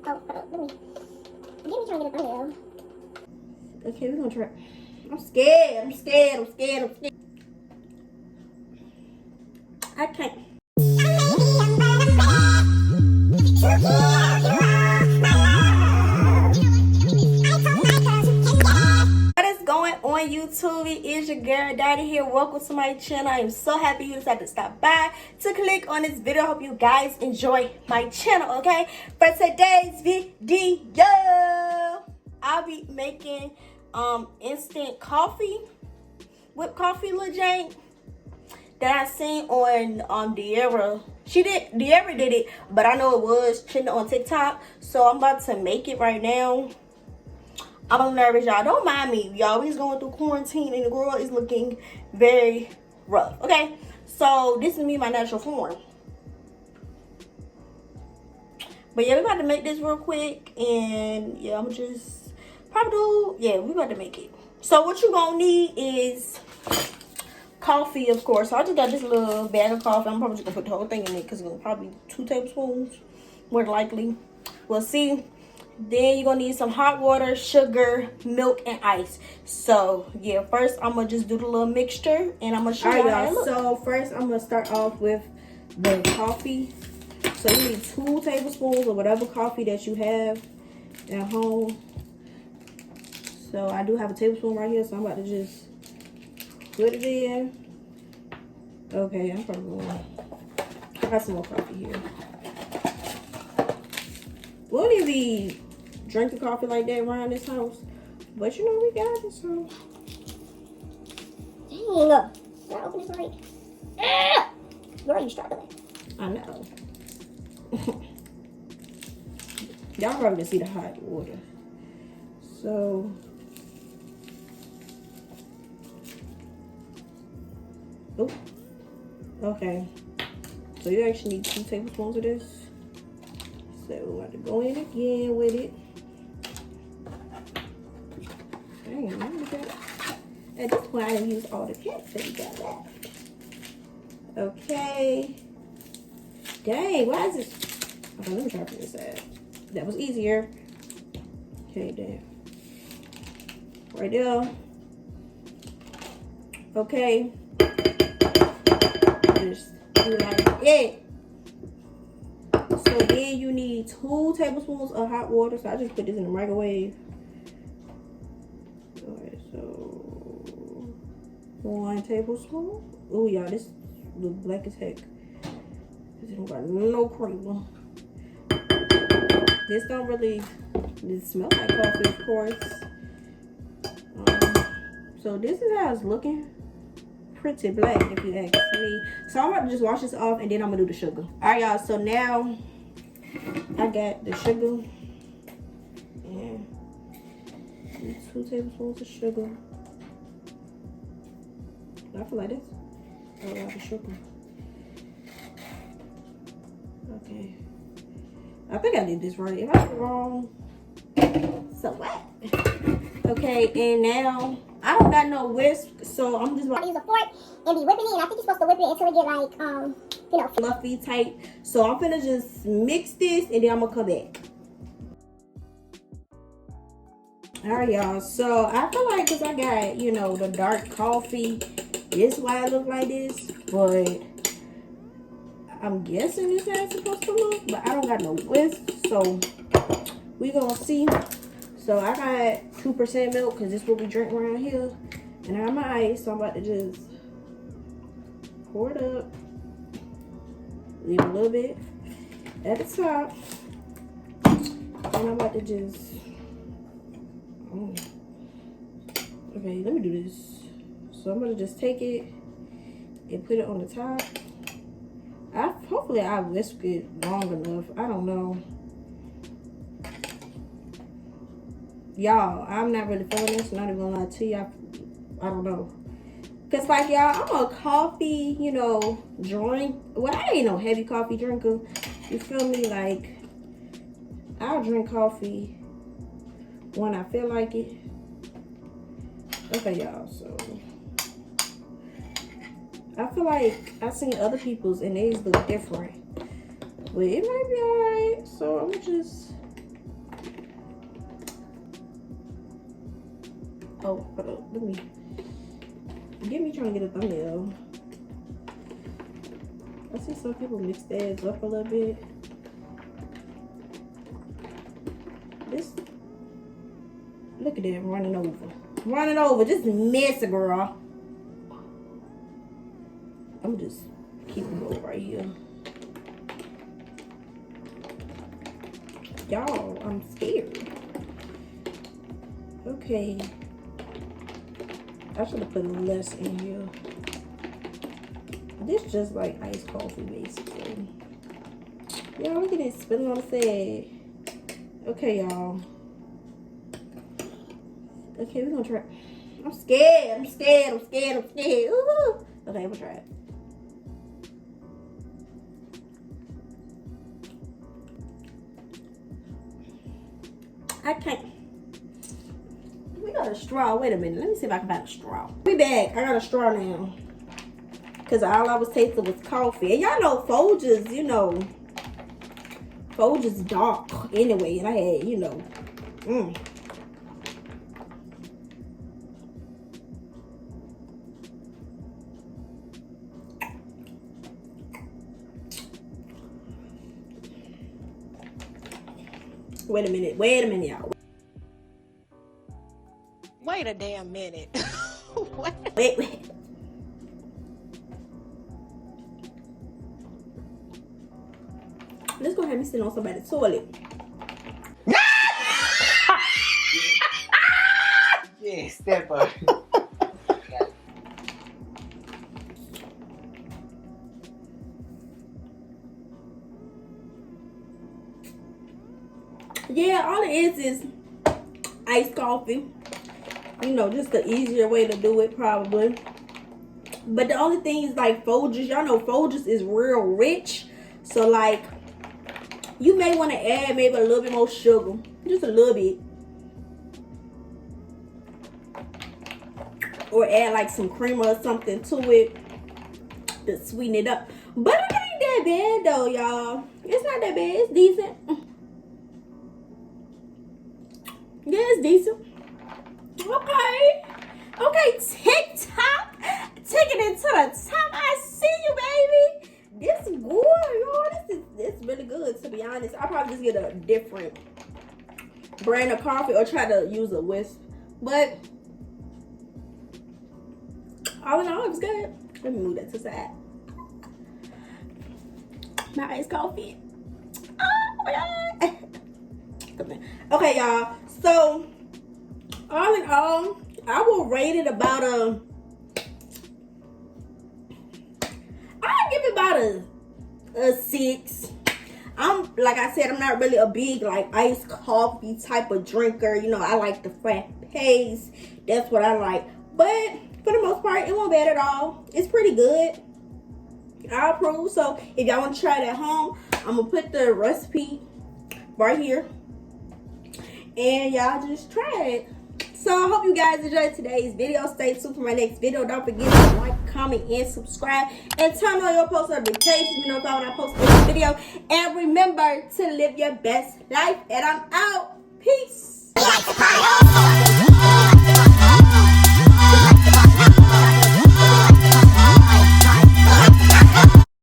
Oh, hold up. Let me try to get a thumbnail. Okay, we're gonna try. I'm scared. I can't. What is going on, YouTube? It is your girl Darty here. Welcome to my channel. I am so happy you decided to stop by to click on this video. I hope you guys enjoy my channel, okay? For today's video, I'll be making instant coffee, whipped coffee, Lil Jane, that I seen on De'Ara. De'Ara did it, but I know it was trending on TikTok, so I'm about to make it right now. I'm nervous, y'all. Don't mind me. Y'all, we's going through quarantine and the world is looking very rough. Okay, so this is me, my natural form. But yeah, we about to make this real quick, and yeah, I'm just probably we about to make it. So what you gonna need is coffee, of course. So I just got this little bag of coffee. I'm probably just gonna put the whole thing in it because it's gonna probably be 2 tablespoons, more than likely. We'll see. Then you're gonna need some hot water, sugar, milk, and ice. So yeah, first I'm gonna just do the little mixture, and I'm gonna show y'all how it looks. So first I'm gonna start off with the coffee. So you need 2 tablespoons of whatever coffee that you have at home. So I do have a tablespoon right here, so I'm about to just put it in. Okay, I'm probably gonna, I got some more coffee here. We don't even be drinking coffee like that around this house, but you know we got it, so. Dang, should I open this right? Girl, you struggling. I know. Y'all probably can see the hot water. So. Oh. Okay. So you actually need 2 tablespoons of this. So we're about to go in again with it. Dang, look at that. At this point, I didn't use all the cats that we got left. Okay. Dang, why is this? Okay, let me try from this side. That was easier. Okay, there. Right there. Okay. Just do that. Yeah. So then you need 2 tablespoons of hot water. So I just put this in the microwave. Alright, so 1 tablespoon. Oh y'all, this looks black as heck. This don't got no creamer. This don't really smell like coffee, of course. So this is how it's looking. Pretty black, if you ask me. So I'm about to just wash this off, and then I'm gonna do the sugar. All right, y'all. So now I got the sugar and 2 tablespoons of sugar. I feel like that's a lot of sugar. Okay. I think I did this right. If I did wrong, so what? Okay, and now I don't got no whisk, so I'm just about to use a fork and be whipping it. And I think you're supposed to whip it until it get like, you know, fluffy type. So I'm gonna just mix this, and then I'm gonna come back. All right, y'all. So I feel like because I got, you know, the dark coffee, this is why it look like this. But I'm guessing this is how it's supposed to look. But I don't got no whisk, so we gonna see. So I got 2% milk because this is what we drink around here. And I got my ice, so I'm about to just pour it up. Leave a little bit at the top. And I'm about to just, okay, let me do this. So I'm gonna just take it and put it on the top. Hopefully I whisk it long enough. I don't know. Y'all, I'm not really feeling this. Not even gonna lie to y'all. I don't know. Cause like y'all, I'm a coffee, you know, drink. Well, I ain't no heavy coffee drinker. You feel me? Like, I'll drink coffee when I feel like it. Okay, y'all. So I feel like I seen other people's and theirs look different, but it might be alright. So I'm just Oh, hold on. Let me. Get me trying to get a thumbnail. I see some people mix theirs up a little bit. This. Look at that running over. Running over. Just messy, girl. I'm just keeping it right here. Y'all, I'm scared. Okay. I should have put less in here. This just like iced coffee, basically. Y'all, look at it spilling on the side. Okay, y'all. Okay, we're gonna try. I'm scared. I'm scared. I'm scared. I'm scared. Ooh. Okay, we'll try it. I can't. We got a straw. Wait a minute. Let me see if I can find a straw. We back. I got a straw now. Because all I was tasting was coffee. And y'all know Folgers, you know. Folgers dark anyway. And I had, you know. Wait a minute, y'all. Wait a damn minute. Wait. Let's go ahead and sit on somebody's toilet. Yeah, step up. Yeah, all it is iced coffee. You know, just the easier way to do it, probably. But the only thing is like Folgers. Y'all know Folgers is real rich. So like, you may want to add maybe a little bit more sugar. Just a little bit. Or add like some creamer or something to it to sweeten it up. But it ain't that bad though, y'all. It's not that bad. It's decent. Yeah, it's decent. Okay. Okay, TikTok. Taking it to the top. I see you, baby. This is good, y'all. This is really good, to be honest. I'll probably just get a different brand of coffee or try to use a whisk. But all in all, it was good. Let me move that to the side. My iced coffee. Oh my God. Okay, y'all. So, all in all, I will rate it about I'll give it about a 6. I'm, like I said, I'm not really a big, like, iced coffee type of drinker. You know, I like the fast pace. That's what I like. But, for the most part, it wasn't bad at all. It's pretty good. I approve. So, if y'all want to try it at home, I'm going to put the recipe right here. And y'all just try it. So I hope you guys enjoyed today's video. Stay tuned for my next video. Don't forget to like, comment, and subscribe. And turn on your post notifications. You know when I post this video. And remember to live your best life. And I'm out. Peace.